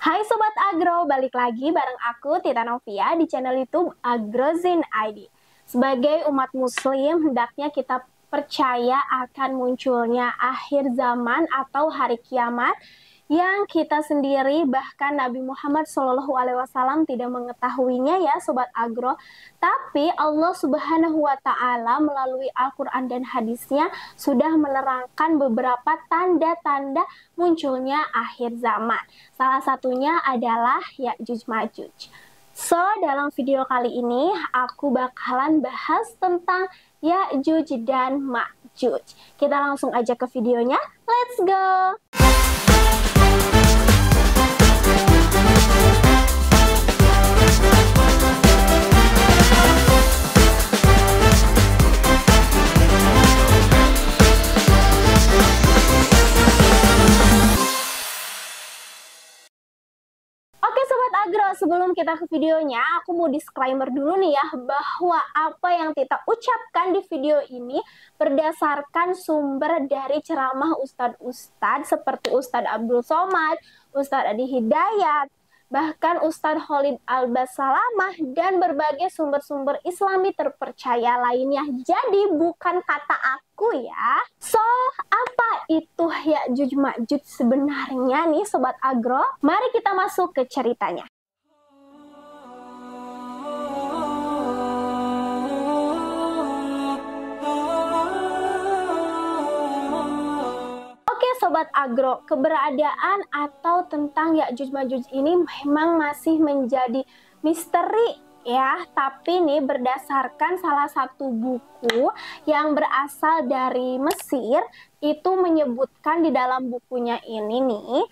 Hai Sobat Agro, balik lagi bareng aku Tita Novia di channel YouTube Agrozin ID. Sebagai umat muslim, hendaknya kita percaya akan munculnya akhir zaman atau hari kiamat yang kita sendiri bahkan Nabi Muhammad SAW tidak mengetahuinya ya Sobat Agro. Tapi Allah Subhanahu wa Ta'ala melalui Al-Quran dan hadisnya sudah menerangkan beberapa tanda-tanda munculnya akhir zaman. Salah satunya adalah Ya'juj Ma'juj. So, dalam video kali ini aku bakalan bahas tentang Ya'juj dan Ma'juj. Kita langsung aja ke videonya. Let's go! Agro, sebelum kita ke videonya, aku mau disclaimer dulu nih ya, bahwa apa yang kita ucapkan di video ini berdasarkan sumber dari ceramah Ustadz-Ustadz seperti Ustadz Abdul Somad, Ustadz Adi Hidayat, bahkan Ustadz Khalid Al-Basalamah, dan berbagai sumber-sumber Islami terpercaya lainnya. Jadi bukan kata aku ya. So, apa itu Ya'juj Ma'juj sebenarnya nih Sobat Agro? Mari kita masuk ke ceritanya. Sobat Agro, keberadaan atau tentang Ya'juj Ma'juj ini memang masih menjadi misteri ya, tapi nih berdasarkan salah satu buku yang berasal dari Mesir itu menyebutkan di dalam bukunya ini nih,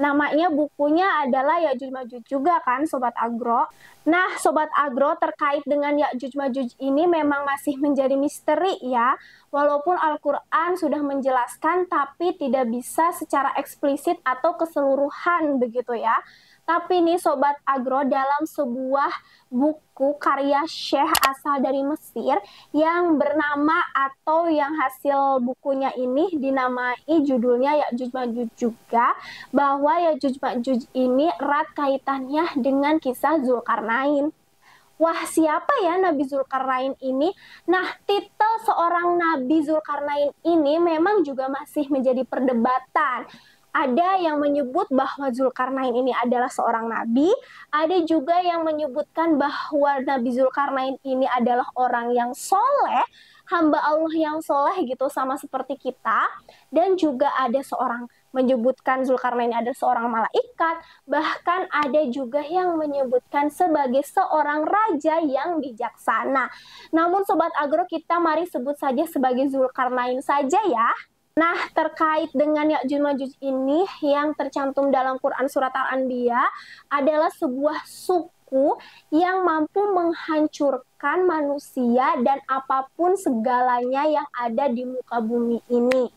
namanya bukunya adalah Ya'juj Ma'juj juga kan Sobat Agro. Nah Sobat Agro, terkait dengan Ya'juj Ma'juj ini memang masih menjadi misteri ya. Walaupun Al-Quran sudah menjelaskan tapi tidak bisa secara eksplisit atau keseluruhan begitu ya. Tapi nih Sobat Agro, dalam sebuah buku karya Syekh asal dari Mesir yang bernama atau yang hasil bukunya ini dinamai judulnya Ya'juj Ma'juj juga, bahwa Ya'juj Ma'juj ini erat kaitannya dengan kisah Zulkarnain. Wah, siapa ya Nabi Zulkarnain ini? Nah, titel seorang Nabi Zulkarnain ini memang juga masih menjadi perdebatan. Ada yang menyebut bahwa Zulkarnain ini adalah seorang nabi, ada juga yang menyebutkan bahwa Nabi Zulkarnain ini adalah orang yang soleh, hamba Allah yang soleh gitu, sama seperti kita, dan juga ada seorang menyebutkan Zulkarnain ada seorang malaikat, bahkan ada juga yang menyebutkan sebagai seorang raja yang bijaksana. Namun Sobat Agro, kita mari sebut saja sebagai Zulkarnain saja ya. Nah, terkait dengan Ya'juj Ma'juj ini yang tercantum dalam Quran Surat Al-Anbiya adalah sebuah suku yang mampu menghancurkan manusia dan apapun segalanya yang ada di muka bumi ini.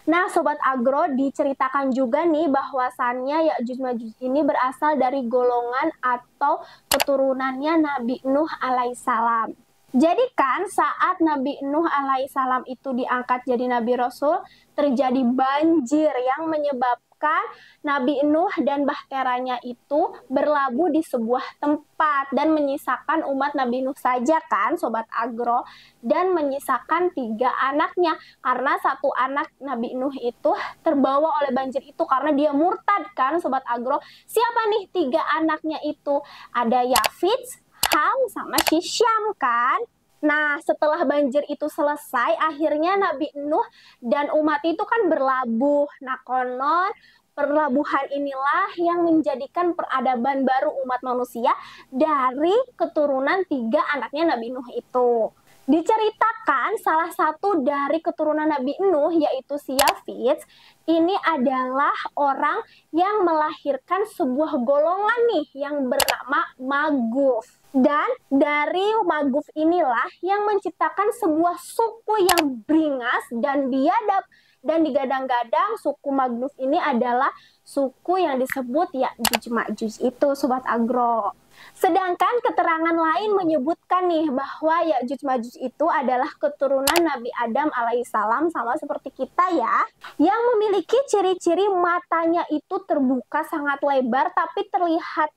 Nah Sobat Agro, diceritakan juga nih bahwasannya Ya'juj Ma'juj ini berasal dari golongan atau keturunannya Nabi Nuh alaihissalam. Jadi kan saat Nabi Nuh alaihissalam itu diangkat jadi Nabi Rasul, terjadi banjir yang menyebabkan Nabi Nuh dan bahteranya itu berlabuh di sebuah tempat dan menyisakan umat Nabi Nuh saja kan Sobat Agro, dan menyisakan 3 anaknya karena satu anak Nabi Nuh itu terbawa oleh banjir itu karena dia murtad kan Sobat Agro. Siapa nih 3 anaknya itu? Ada Yafits, Ham, sama Syam kan. Nah, setelah banjir itu selesai, akhirnya Nabi Nuh dan umat itu kan berlabuh. Nah, konon perlabuhan inilah yang menjadikan peradaban baru umat manusia dari keturunan 3 anaknya Nabi Nuh itu. Diceritakan salah satu dari keturunan Nabi Nuh, yaitu si Yafits, ini adalah orang yang melahirkan sebuah golongan nih yang bernama Maguf. Dan dari Maguf inilah yang menciptakan sebuah suku yang beringas dan biadab, Dan digadang-gadang suku Magnus ini adalah suku yang disebut Ya'juj Ma'juj itu, Sobat Agro. Sedangkan keterangan lain menyebutkan nih bahwa Ya'juj Ma'juj itu adalah keturunan Nabi Adam alaihissalam, sama seperti kita ya, yang memiliki ciri-ciri matanya itu terbuka sangat lebar tapi terlihat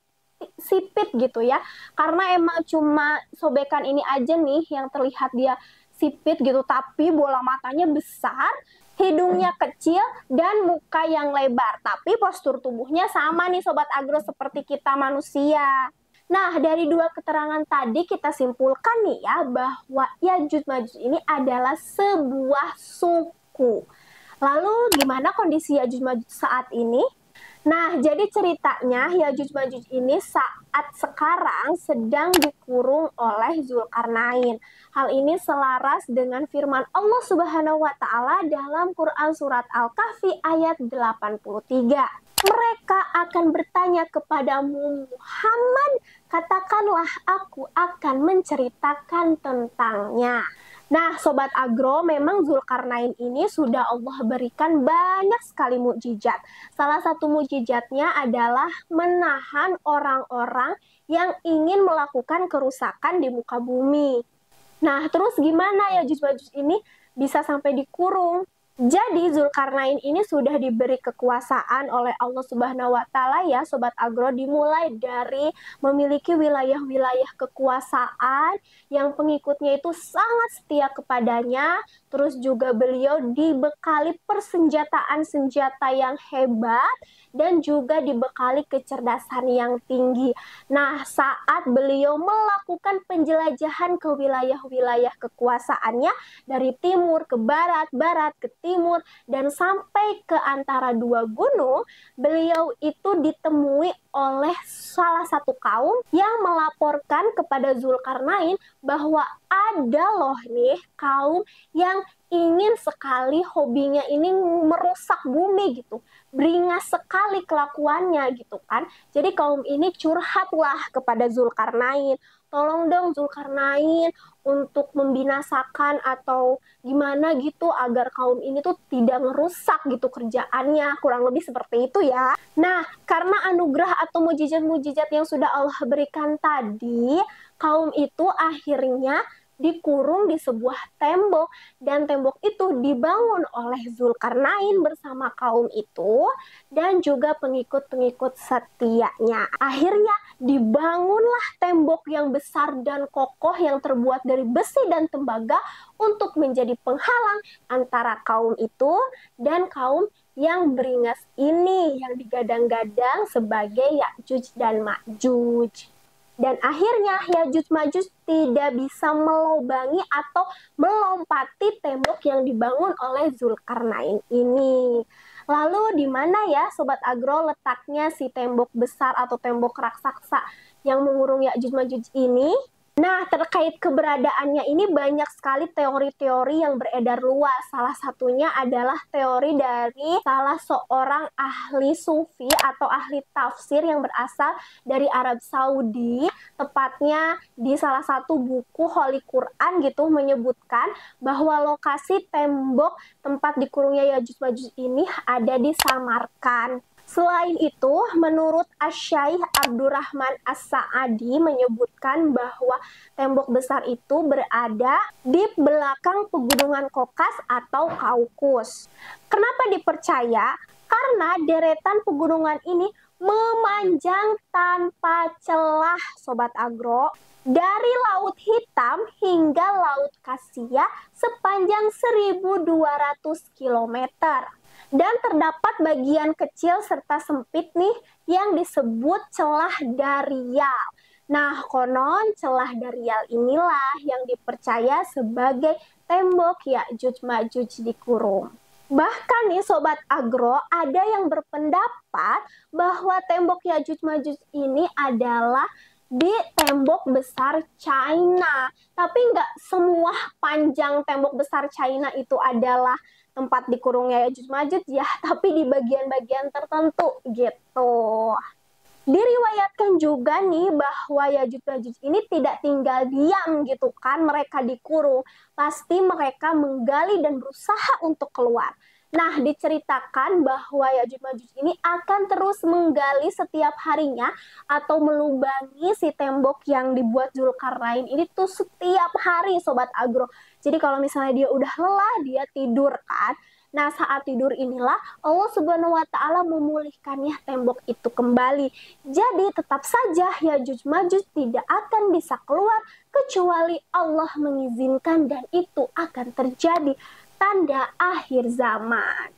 sipit gitu ya, karena emang cuma sobekan ini aja nih yang terlihat dia sipit gitu, tapi bola matanya besar, hidungnya kecil, dan muka yang lebar. Tapi postur tubuhnya sama nih Sobat Agro seperti kita manusia. Nah, dari dua keterangan tadi kita simpulkan nih ya bahwa Ya'juj Ma'juj ini adalah sebuah suku. Lalu gimana kondisi Ya'juj Ma'juj saat ini? Nah, jadi ceritanya Ya'juj Ma'juj ini saat sekarang sedang dikurung oleh Zulkarnain. Hal ini selaras dengan firman Allah Subhanahu wa taala dalam Quran surat Al-Kahfi ayat 83. Mereka akan bertanya kepadamu Muhammad, katakanlah aku akan menceritakan tentangnya. Nah, Sobat Agro, memang Zulkarnain ini sudah Allah berikan banyak sekali mukjizat. Salah satu mukjizatnya adalah menahan orang-orang yang ingin melakukan kerusakan di muka bumi. Nah, terus gimana Ya'juj Ma'juj ini bisa sampai dikurung? Jadi Zulkarnain ini sudah diberi kekuasaan oleh Allah Subhanahu wa taala ya Sobat Agro, dimulai dari memiliki wilayah-wilayah kekuasaan yang pengikutnya itu sangat setia kepadanya, terus juga beliau dibekali persenjataan senjata yang hebat dan juga dibekali kecerdasan yang tinggi. Nah, saat beliau melakukan penjelajahan ke wilayah-wilayah kekuasaannya dari timur ke barat, barat ke timur, dan sampai ke antara dua gunung, beliau itu ditemui oleh salah satu kaum yang melaporkan kepada Zulkarnain bahwa ada loh nih kaum yang ingin sekali hobinya ini merusak bumi gitu, beringas sekali kelakuannya gitu kan. Jadi kaum ini curhatlah kepada Zulkarnain, tolong dong Zulkarnain untuk membinasakan atau gimana gitu agar kaum ini tuh tidak merusak gitu kerjaannya, kurang lebih seperti itu ya. Nah, karena anugerah atau mujizat-mujizat yang sudah Allah berikan tadi, kaum itu akhirnya dikurung di sebuah tembok, dan tembok itu dibangun oleh Zulkarnain bersama kaum itu dan juga pengikut-pengikut setianya. Akhirnya dibangunlah tembok yang besar dan kokoh yang terbuat dari besi dan tembaga untuk menjadi penghalang antara kaum itu dan kaum yang beringas ini yang digadang-gadang sebagai Ya'juj dan Ma'juj. Dan akhirnya Ya'juj Ma'juj tidak bisa melobangi atau melompati tembok yang dibangun oleh Zulkarnain ini. Lalu di mana ya Sobat Agro letaknya si tembok besar atau tembok raksasa yang mengurung Ya'juj Ma'juj ini? Nah, terkait keberadaannya ini banyak sekali teori-teori yang beredar luas. Salah satunya adalah teori dari salah seorang ahli sufi atau ahli tafsir yang berasal dari Arab Saudi. Tepatnya di salah satu buku Holy Quran gitu menyebutkan bahwa lokasi tembok tempat dikurungnya Ya'juj Ma'juj ini ada di Samarkand. Selain itu, menurut Asy-Syaikh Abdurrahman As-Sa'adi menyebutkan bahwa tembok besar itu berada di belakang pegunungan Kaukas atau Kaukus. Kenapa dipercaya? Karena deretan pegunungan ini memanjang tanpa celah, Sobat Agro. Dari Laut Hitam hingga Laut Kaspia sepanjang 1.200 km. Dan terdapat bagian kecil serta sempit nih yang disebut celah Darial. Nah, konon celah Darial inilah yang dipercaya sebagai tembok Ya'juj Ma'juj dikurung. Bahkan nih Sobat Agro, ada yang berpendapat bahwa tembok Ya'juj Ma'juj ini adalah di tembok besar China. Tapi nggak semua panjang tembok besar China itu adalah tempat dikurungnya Ya'juj Ma'juj ya, tapi di bagian-bagian tertentu gitu. Diriwayatkan juga nih bahwa Ya'juj Ma'juj ini tidak tinggal diam gitu kan, mereka dikurung. Pasti mereka menggali dan berusaha untuk keluar. Nah, diceritakan bahwa Ya'juj Ma'juj ini akan terus menggali setiap harinya atau melubangi si tembok yang dibuat Zulkarnain ini tuh setiap hari Sobat Agro. Jadi kalau misalnya dia udah lelah, dia tidur kan. Nah, saat tidur inilah Allah Subhanahu wa taala memulihkannya tembok itu kembali. Jadi tetap saja Ya'juj Ma'juj tidak akan bisa keluar kecuali Allah mengizinkan, dan itu akan terjadi tanda akhir zaman.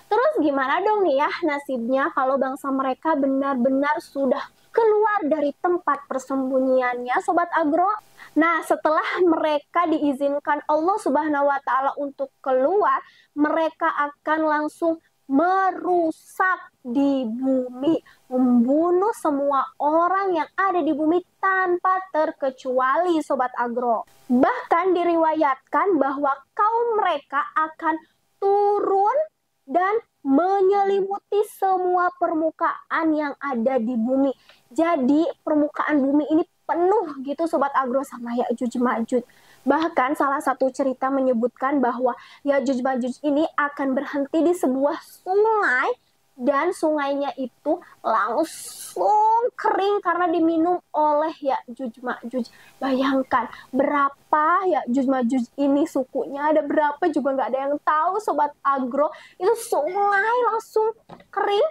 Terus gimana dong nih ya nasibnya kalau bangsa mereka benar-benar sudah keluar dari tempat persembunyiannya Sobat Agro? Nah, setelah mereka diizinkan Allah Subhanahu wa taala untuk keluar, mereka akan langsung merusak di bumi, membunuh semua orang yang ada di bumi tanpa terkecuali Sobat Agro. Bahkan diriwayatkan bahwa kaum mereka akan turun dan menyelimuti semua permukaan yang ada di bumi. Jadi permukaan bumi ini penuh gitu Sobat Agro sama Ya'juj Ma'juj. Bahkan salah satu cerita menyebutkan bahwa Ya'juj Ma'juj ini akan berhenti di sebuah sungai, dan sungainya itu langsung kering karena diminum oleh Ya'juj Ma'juj. Bayangkan berapa Ya'juj Ma'juj ini sukunya, ada berapa juga nggak ada yang tahu Sobat Agro. Itu sungai langsung kering.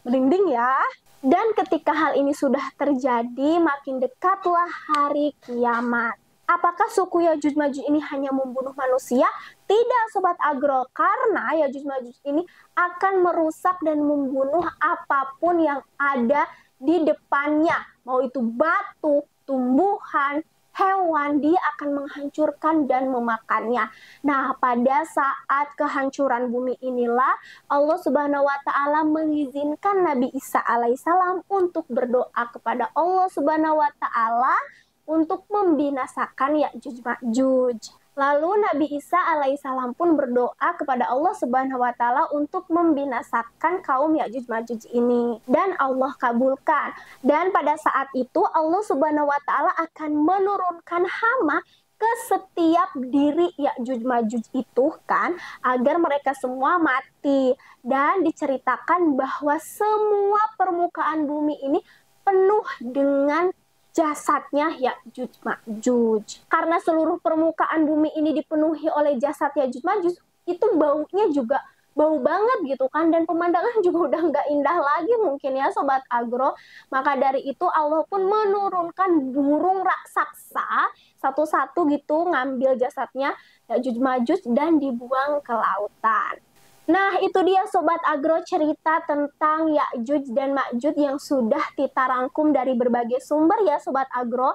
Merinding ya. Dan ketika hal ini sudah terjadi, makin dekatlah hari kiamat. Apakah suku Ya'juj Ma'juj ini hanya membunuh manusia? Tidak Sobat Agro, karena Ya'juj Ma'juj ini akan merusak dan membunuh apapun yang ada di depannya. Mau itu batu, tumbuhan, hewan, dia akan menghancurkan dan memakannya. Nah, pada saat kehancuran bumi inilah Allah Subhanahu wa taala mengizinkan Nabi Isa alaihissalam untuk berdoa kepada Allah Subhanahu wa taala untuk membinasakan Ya'juj Ma'juj. Lalu Nabi Isa alaihissalam pun berdoa kepada Allah Subhanahu wa taala untuk membinasakan kaum Ya'juj Ma'juj ini, dan Allah kabulkan. Dan pada saat itu Allah Subhanahu wa taala akan menurunkan hama ke setiap diri Ya'juj Ma'juj itu kan, agar mereka semua mati. Dan diceritakan bahwa semua permukaan bumi ini penuh dengan jasadnya Ya'juj Ma'juj. Karena seluruh permukaan bumi ini dipenuhi oleh jasad Ya'juj Ma'juj, itu baunya juga bau banget gitu kan, dan pemandangan juga udah nggak indah lagi mungkin ya Sobat Agro. Maka dari itu Allah pun menurunkan burung raksasa satu-satu gitu, ngambil jasadnya Ya'juj Ma'juj dan dibuang ke lautan. Nah, itu dia Sobat Agro cerita tentang Ya'juj dan Ma'juj yang sudah kita rangkum dari berbagai sumber ya Sobat Agro.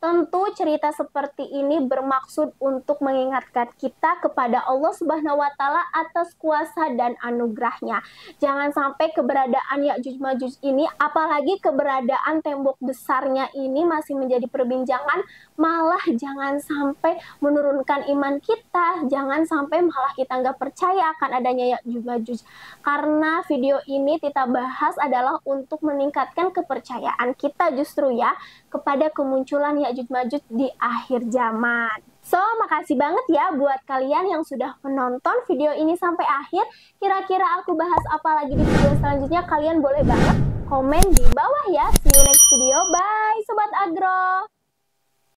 Tentu cerita seperti ini bermaksud untuk mengingatkan kita kepada Allah Subhanahu wa taala atas kuasa dan anugerahnya. Jangan sampai keberadaan Ya'juj Ma'juj ini, apalagi keberadaan tembok besarnya ini masih menjadi perbincangan, malah jangan sampai menurunkan iman kita, jangan sampai malah kita nggak percaya akan adanya Ya'juj Ma'juj. Karena video ini kita bahas adalah untuk meningkatkan kepercayaan kita justru ya kepada kemunculan Ya'juj Ma'juj di akhir zaman. So, makasih banget ya buat kalian yang sudah menonton video ini sampai akhir. Kira-kira aku bahas apa lagi di video selanjutnya? Kalian boleh banget komen di bawah ya. See you next video. Bye Sobat Agro.